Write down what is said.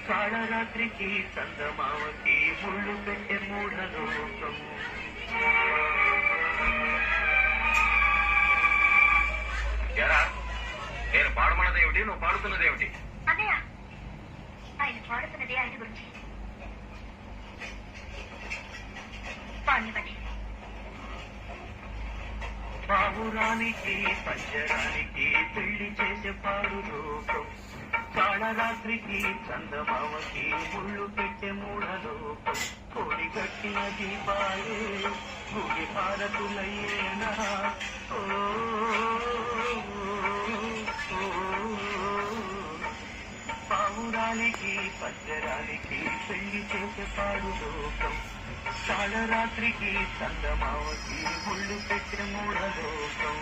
కాళరాత్రికి చందమావకి ముళ్ళు పెట్టే మూఢలోకం. ఎరా నేను పాడమన్నదేమిటి, నువ్వు పాడుతున్నదేమిటి? అన్నయ్య, ఆయన పాడుతున్నది ఆయన గురించి. పాడివ్వండి. పావురానికి పంజరానికి పెళ్లి చేసే పాడు లోకం, కాళరాత్రికి చందమావకి ముళ్ళు పెట్టే మూఢలోకం. కోడి కట్టిన దీపాలే గుడి హారతులయ్యేనా? పావురానికి పంజరానికి పెళ్లి చేసే పాడు లోకం, కాళరాత్రికి చందమావకి ముళ్ళు పెట్టే మూఢలోకం.